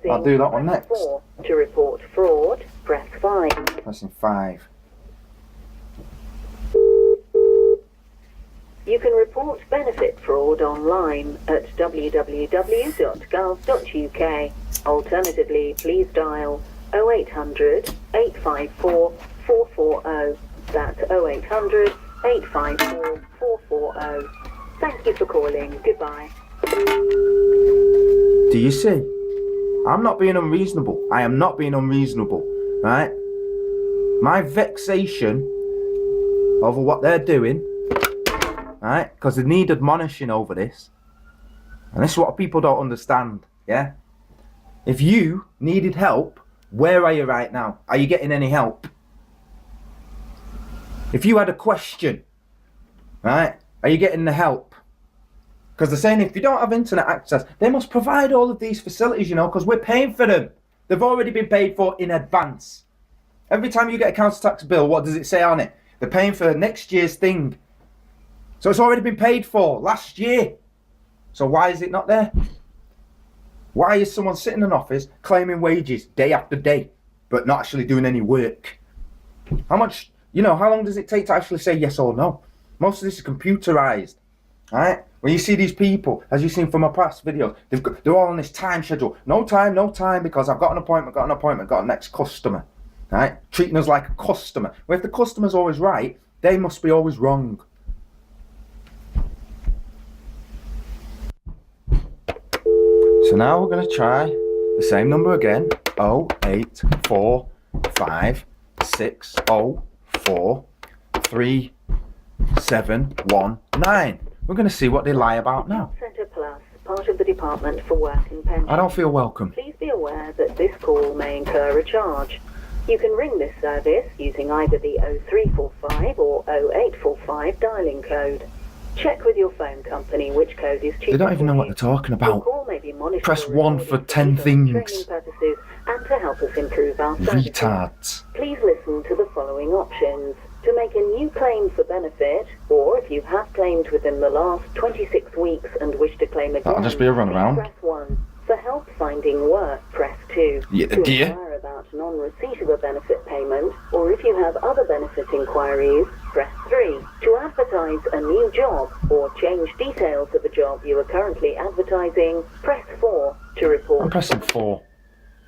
I'll do that one press next. 4. To report fraud, press 5. Pressing 5. You can report benefit fraud online at www.gov.uk. Alternatively, please dial 0800 854 440. That's 0800 854 440. Thank you for calling. Goodbye. Do you see? I'm not being unreasonable. I am not being unreasonable, right? My vexation over what they're doing, right? Because they need admonishing over this. And this is what people don't understand, yeah? If you needed help, where are you right now? Are you getting any help? If you had a question, right? Are you getting the help? Because they're saying if you don't have internet access, they must provide all of these facilities, you know, because we're paying for them. They've already been paid for in advance. Every time you get a council tax bill, what does it say on it? They're paying for next year's thing. So it's already been paid for last year. So why is it not there? Why is someone sitting in an office claiming wages day after day, but not actually doing any work? How much, you know, how long does it take to actually say yes or no? Most of this is computerized, right? When you see these people, as you've seen from my past videos, they're all on this time schedule. No time, because I've got an appointment, got a next customer, right? Treating us like a customer. Well, if the customer's always right, they must be always wrong. So now we're going to try the same number again. 08456043719. We're going to see what they lie about now. Centre Plus, part of the Department for Work and Pensions. I don't feel welcome. Please be aware that this call may incur a charge. You can ring this service using either the 0345 or 0845 dialing code. Check with your phone company which code is cheaper. They don't even know what they're talking about. Call may be monitored. Press 1 for 10 things. Training purposes and to help us improve our services. Retards. Please listen to the following options. To make a new claim for benefit, or if you have claimed within the last 26 weeks and wish to claim again, That'll just be a runaround. press 1. For help finding work, press 2. Yeah, to dear. inquire about non-receipt of a benefit payment, or if you have other benefit inquiries, press 3. To advertise a new job or change details of a job you are currently advertising, press 4. To report. I'm pressing 4.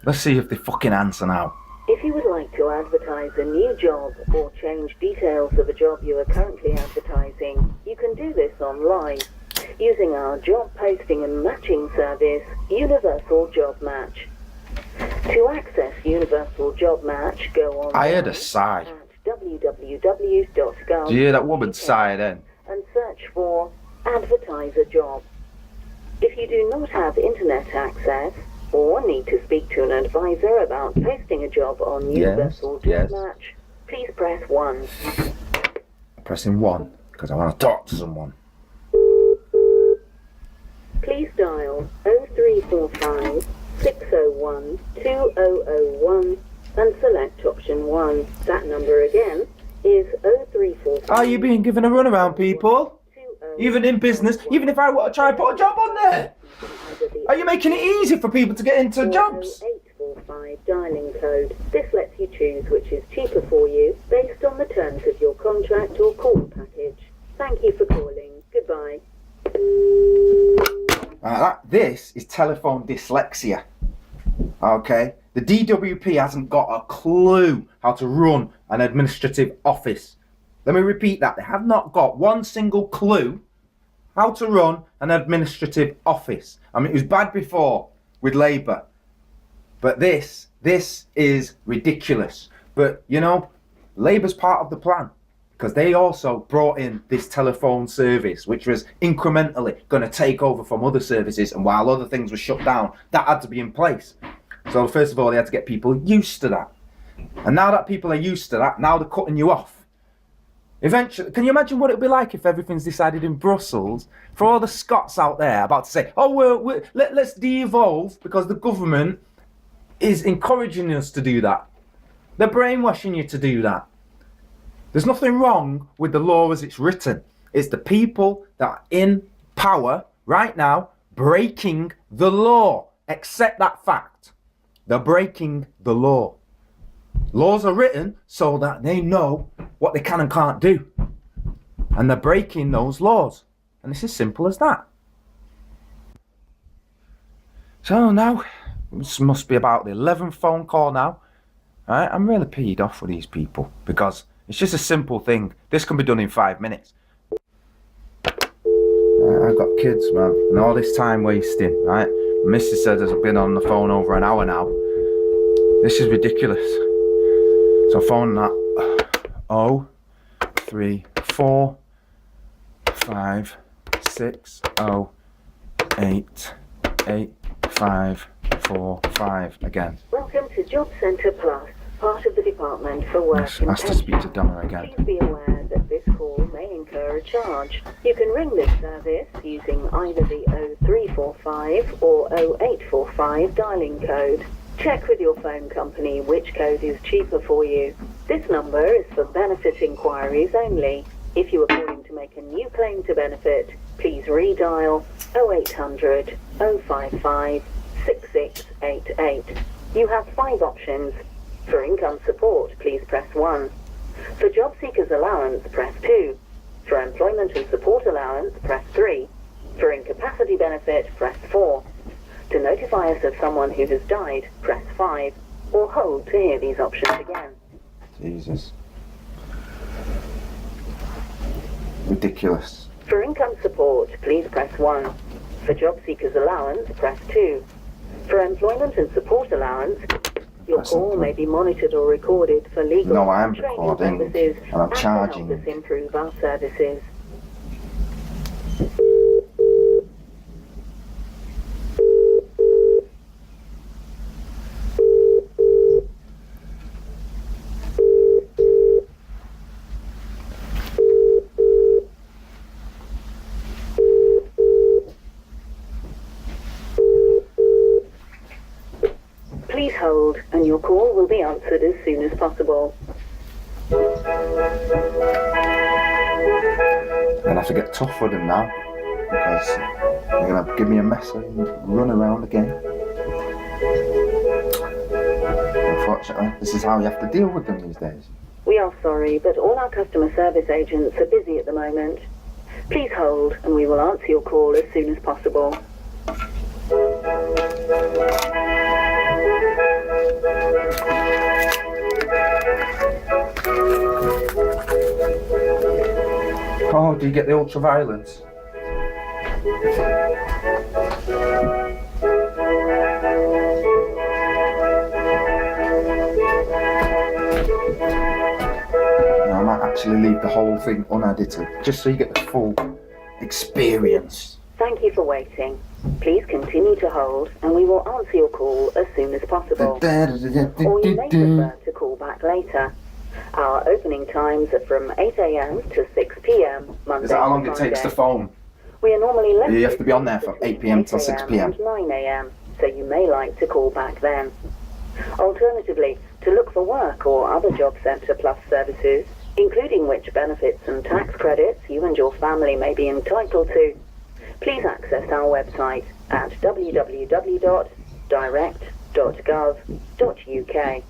Let's see if they fucking answer now. If you would like to advertise a new job or change details of a job you are currently advertising, you can do this online using our job posting and matching service, Universal Job Match. To access Universal Job Match, go on. I heard a sigh. At www.gov. Do you hear that woman sigh then? And search for advertise a job. If you do not have internet access or need to speak to an advisor about posting a job on Universal Job Match, please press 1. I'm pressing 1 because I want to talk to someone. Please dial 0345 601 2001 and select option 1. That number again is 0345. Are you being given a runaround, people? Even in business, even if I want to try and put a job on there? Are you making it easy for people to get into jobs? 0845 dialing code. This lets you choose which is cheaper for you based on the terms of your contract or call package. Thank you for calling. Goodbye. This is telephone dyslexia. Okay? The DWP hasn't got a clue how to run an administrative office. Let me repeat that. They have not got one single clue how to run an administrative office. I mean, it was bad before with Labour. But this is ridiculous. But, you know, Labour's part of the plan. Because they also brought in this telephone service, which was incrementally going to take over from other services. And while other things were shut down, that had to be in place. So first of all, they had to get people used to that. And now that people are used to that, now they're cutting you off. Eventually, can you imagine what it would be like if everything's decided in Brussels? For all the Scots out there about to say, oh, let's de-evolve because the government is encouraging us to do that. They're brainwashing you to do that. There's nothing wrong with the law as it's written. It's the people that are in power right now breaking the law. Accept that fact. They're breaking the law. Laws are written so that they know what they can and can't do. And they're breaking those laws. And it's as simple as that. So now, this must be about the 11th phone call now. Right? I'm really peed off with these people because it's just a simple thing. This can be done in 5 minutes. I've got kids, man, and all this time wasting, right? Mrs. said I've been on the phone over an hour now. This is ridiculous. So phone that 3 4 5 6 0 8 8 5 4 5 again. Welcome to Job Centre Plus, part of the Department for Work and Asked to speak to Donna again. Please be aware that this call may incur a charge. You can ring this service using either the 0345 or 0845 dialing code. Check with your phone company which code is cheaper for you. This number is for benefit inquiries only. If you are calling to make a new claim to benefit, please redial 0800 055 6688. You have 5 options. For income support, please press 1. For job seekers allowance, press 2. For employment and support allowance, press 3. For incapacity benefit, press 4. To notify us of someone who has died, press 5. Or hold to hear these options again. Jesus. Ridiculous. For income support, please press 1. For job seekers allowance, press 2. For employment and support allowance, your call may be monitored or recorded for legal No, I am and training recording, purposes and I'm to charging. help us improve our services. Please hold, and your call will be answered as soon as possible. I'm gonna have to get tough with them now because they're gonna give me a mess and run around again. Unfortunately, this is how you have to deal with them these days. We are sorry, but all our customer service agents are busy at the moment. Please hold, and we will answer your call as soon as possible. Oh, do you get the ultraviolence? I might actually leave the whole thing unedited, just so you get the full experience. Thank you for waiting. Please continue to hold, and we will answer your call as soon as possible. Or you may prefer to call back later. Our opening times are from 8 a.m. to 6 p.m. Monday Is that how long to it takes to Friday. phone? We are normally less You have to be on there busy from 8 between p.m. till 8 6 a.m. p.m. and 9 a.m., so you may like to call back then. Alternatively, to look for work or other Job Centre Plus services, including which benefits and tax credits you and your family may be entitled to, please access our website at www.direct.gov.uk.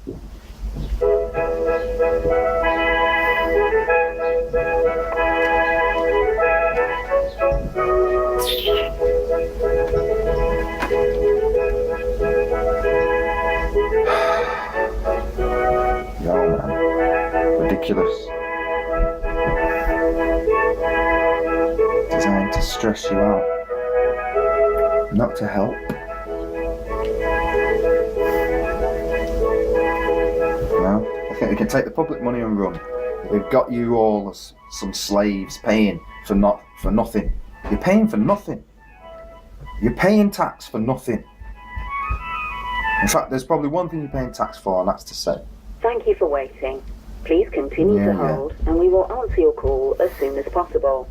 Yo, man. Ridiculous. Designed to stress you out, not to help. I think they can take the public money and run. They've got you all as some slaves paying for nothing. You're paying for nothing. You're paying tax for nothing. In fact, there's probably one thing you're paying tax for, and that's to say. Thank you for waiting. Please continue to hold, and we will answer your call as soon as possible.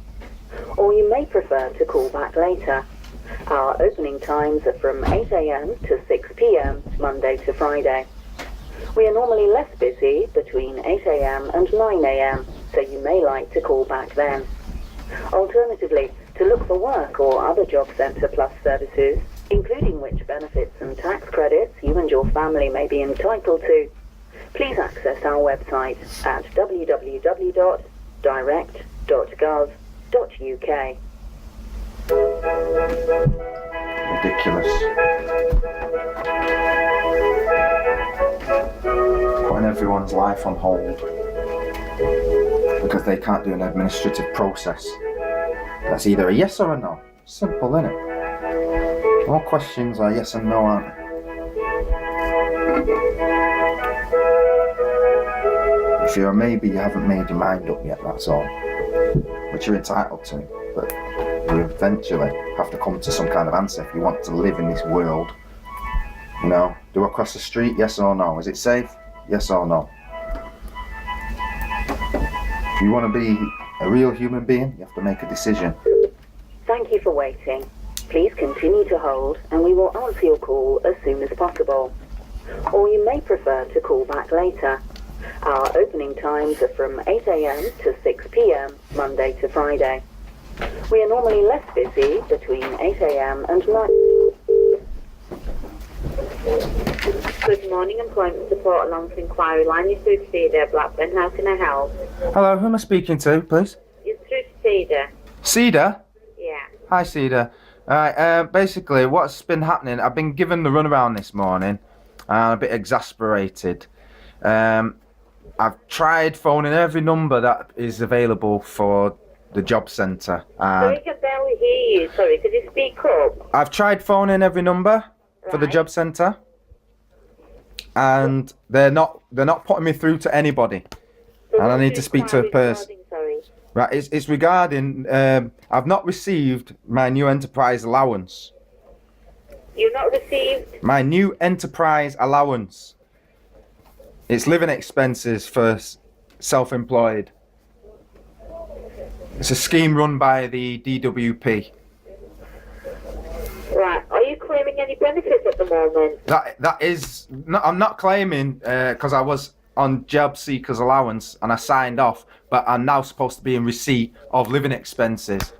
Or you may prefer to call back later. Our opening times are from 8 a.m. to 6 p.m. Monday to Friday. We are normally less busy between 8 a.m. and 9 a.m., so you may like to call back then. Alternatively, to look for work or other Job Centre Plus services, including which benefits and tax credits you and your family may be entitled to, please access our website at www.direct.gov.uk. Ridiculous. Putting everyone's life on hold because they can't do an administrative process. That's either a yes or a no. Simple, isn't it? All questions are yes and no, aren't they? If you're a maybe, you haven't made your mind up yet, that's all. Which you're entitled to, but you eventually have to come to some kind of answer if you want to live in this world. You know, do I cross the street, yes or no? Is it safe, yes or no? If you want to be a real human being, you have to make a decision. Thank you for waiting. Please continue to hold and we will answer your call as soon as possible. Or you may prefer to call back later. Our opening times are from 8 a.m. to 6 p.m. Monday to Friday. We are normally less busy between 8 a.m. and 9. Good morning, Employment Support along to Inquiry Line. You're through to Cedar, Blackburn. How can I help? Hello, who am I speaking to, please? You're through to Cedar. Cedar? Yeah. Hi, Cedar. Alright, basically, what's been happening, I've been given the runaround this morning, and I'm a bit exasperated. I've tried phoning every number that is available for the job centre. Sorry, I can barely hear you. Sorry, could you speak up? I've tried phoning every number for the job centre, and they're not putting me through to anybody, So and I what's need your to speak to a inquiry person. regarding, sorry? Right, it's regarding, I've not received my new enterprise allowance. You've not received? My new enterprise allowance. It's living expenses for self-employed. It's a scheme run by the DWP. Right. Are you claiming any benefits at the moment? That is, no, I'm not claiming because I was on job seekers allowance and I signed off, but I'm now supposed to be in receipt of living expenses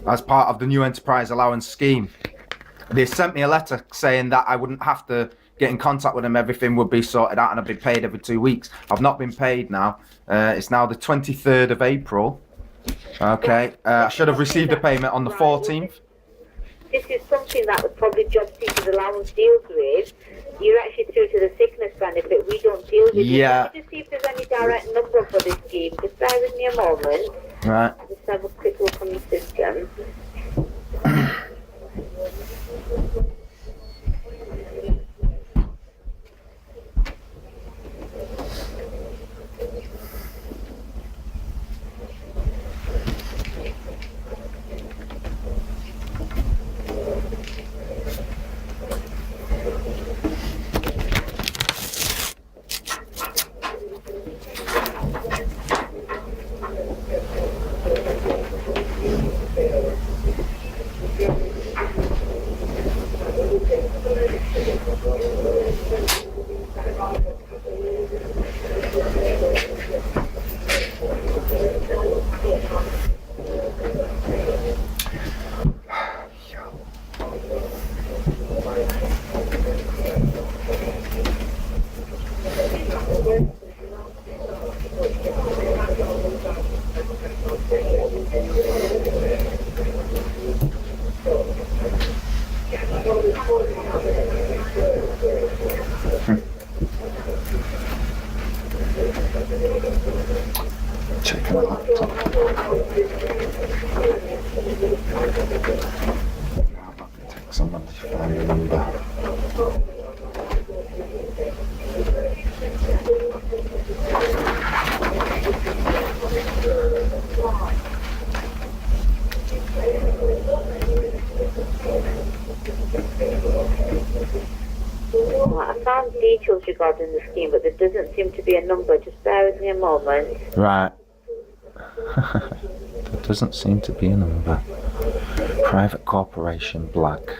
as part of the new enterprise allowance scheme. They sent me a letter saying that I wouldn't have to get in contact with them, everything would be sorted out and I'd be paid every 2 weeks. I've not been paid now. It's now the 23rd of April. Okay, I should have received a payment on the 14th. This is something that the probably job seekers allowance deals with. You're actually through to the sickness benefit. We don't deal with it. Yeah. Let me just see if there's any direct number for this scheme. Just bear with me a moment. Right. I'll just have a quick look on the system. Checking my laptop. I'm not going to take someone to find a number. Right, I found details regarding the scheme, but there doesn't seem to be a number. Just bear with me a moment. Right. There doesn't seem to be a number. Private corporation, black.